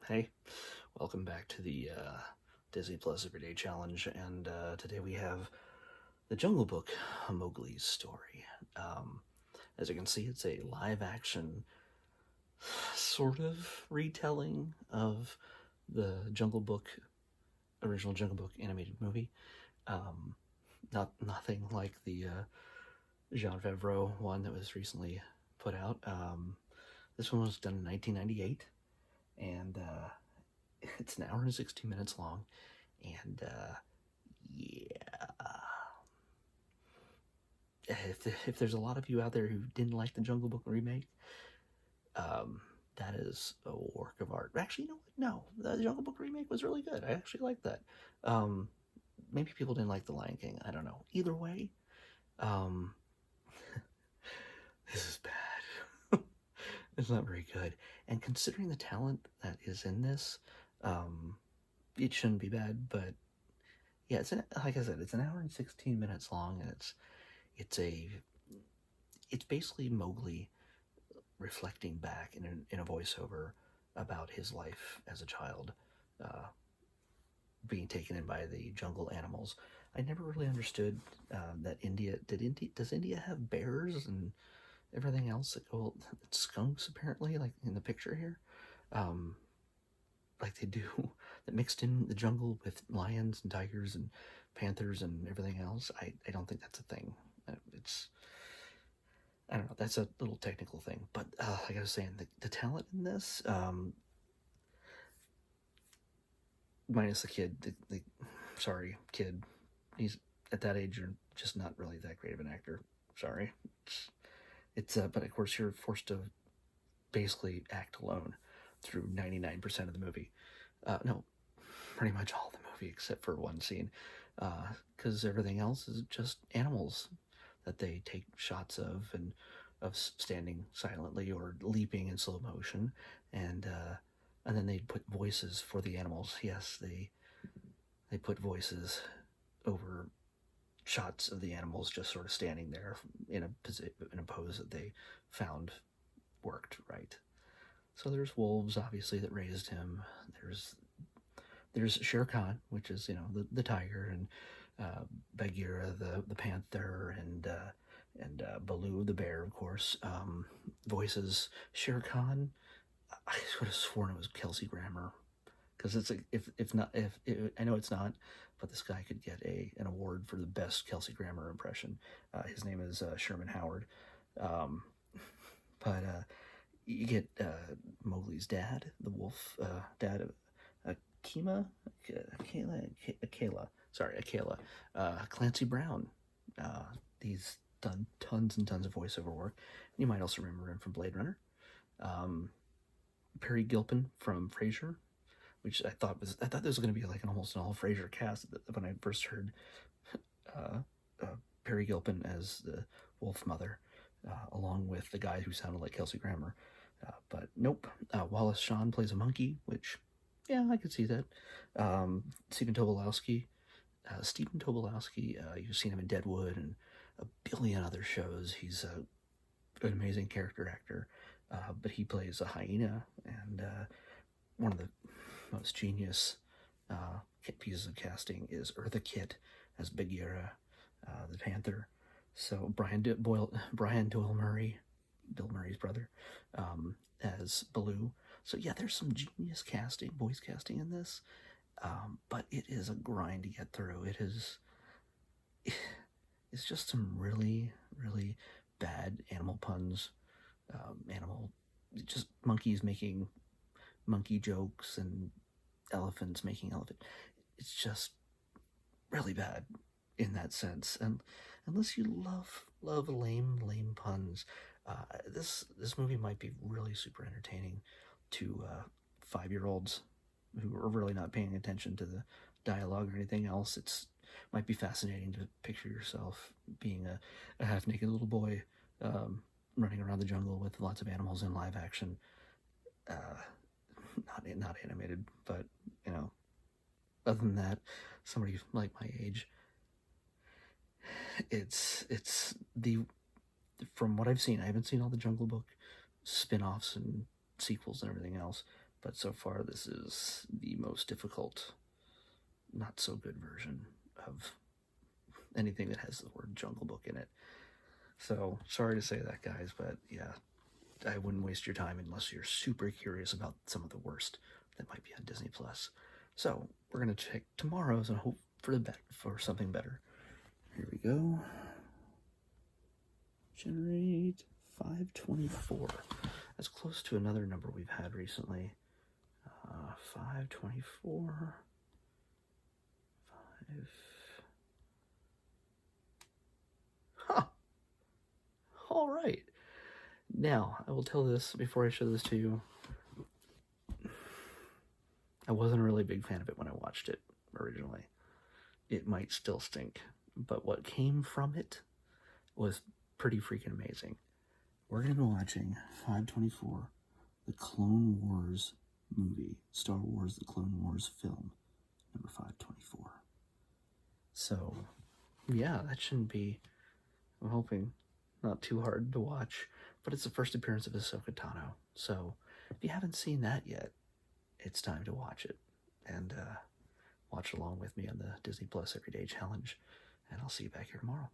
Hey, welcome back to the Disney Plus Everyday Challenge, and today we have the Jungle Book, Mowgli's story. As you can see, it's a live-action sort of retelling of the Jungle Book, original Jungle Book animated movie. Nothing like the Jean Favreau one that was recently put out. This one was done in 1998, and it's an hour and 60 minutes long. And yeah, if there's a lot of you out there who didn't like the Jungle Book remake, that is a work of art. Actually, you know what? No, the Jungle Book remake was really good. I actually liked that. Um, Maybe people didn't like The Lion King. I don't know. Either way, um, this is bad. It's not very good. And considering the talent that is in this, it shouldn't be bad. But yeah, like I said, it's an hour and 16 minutes long, and it's a it's basically Mowgli reflecting back in a voiceover about his life as a child, uh, being taken in by the jungle animals. I never really understood that does India have bears and everything else that go skunks apparently, like in the picture here, um, like they do that mixed in the jungle with lions and tigers and panthers and everything else. I don't think that's a thing. It's I don't know. That's a little technical thing, but like I was saying, the talent in this, minus the kid, sorry, kid, he's at that age. You're just not really that great of an actor. Sorry, but of course you're forced to basically act alone through 99% of the movie. No, pretty much all the movie except for one scene, because everything else is just animals that they take shots of and of standing silently or leaping in slow motion, and then they put voices for the animals. Yes, they put voices over shots of the animals just sort of standing there in a pose that they found worked right. So there's wolves, obviously, that raised him. There's Shere Khan, which is the tiger, and Bagheera the panther, and Baloo the bear, of course. Voices Shere Khan. I could have sworn it was Kelsey Grammer, because it's like if not if I know it's not, but this guy could get an award for the best Kelsey Grammer impression. His name is Sherman Howard, um, but you get Mowgli's dad, the wolf dad of Akima, Akela, Clancy Brown. He's done tons and tons of voiceover work. You might also remember him from Blade Runner. Um, Perry Gilpin from Frasier, which I thought this was going to be like almost an all Frasier cast when I first heard uh, Perry Gilpin as the Wolf Mother, along with the guy who sounded like Kelsey Grammer. But nope. Wallace Shawn plays a monkey, which, yeah, I could see that. Stephen Tobolowsky. You've seen him in Deadwood and a billion other shows. He's an amazing character actor, but he plays a hyena, and one of the most genius pieces of casting is Eartha Kitt as Bagheera, the panther. So Brian Doyle Murray, Bill Murray's brother, as Baloo. So yeah, there's some genius casting, voice casting in this, but it is a grind to get through. It's just some really, really bad animal puns, just monkeys making monkey jokes and elephants making elephant. It's just really bad in that sense. And unless you love lame puns, this movie might be really super entertaining to 5-year-olds who are really not paying attention to the dialogue or anything else. It's might be fascinating to picture yourself being a half naked little boy, running around the jungle with lots of animals in live action. Not animated, but other than that, somebody like my age, it's the from what I've seen, I haven't seen all the Jungle Book spin-offs and sequels and everything else, but so far this is the most difficult, not so good version of anything that has the word Jungle Book in it. So, sorry to say that, guys, but yeah, I wouldn't waste your time unless you're super curious about some of the worst that might be on Disney Plus. So, we're gonna check tomorrow's and hope for something better. Here we go. Generate 524. That's close to another number we've had recently. 524. 5. Huh. All right. Now, I will tell this before I show this to you. I wasn't a really big fan of it when I watched it originally. It might still stink, but what came from it was pretty freaking amazing. We're going to be watching 524, the Clone Wars movie, Star Wars, the Clone Wars film, number 524. So, yeah, that shouldn't be, I'm hoping, not too hard to watch, but it's the first appearance of Ahsoka Tano. So, if you haven't seen that yet, it's time to watch it, and watch along with me on the Disney Plus Everyday Challenge, and I'll see you back here tomorrow.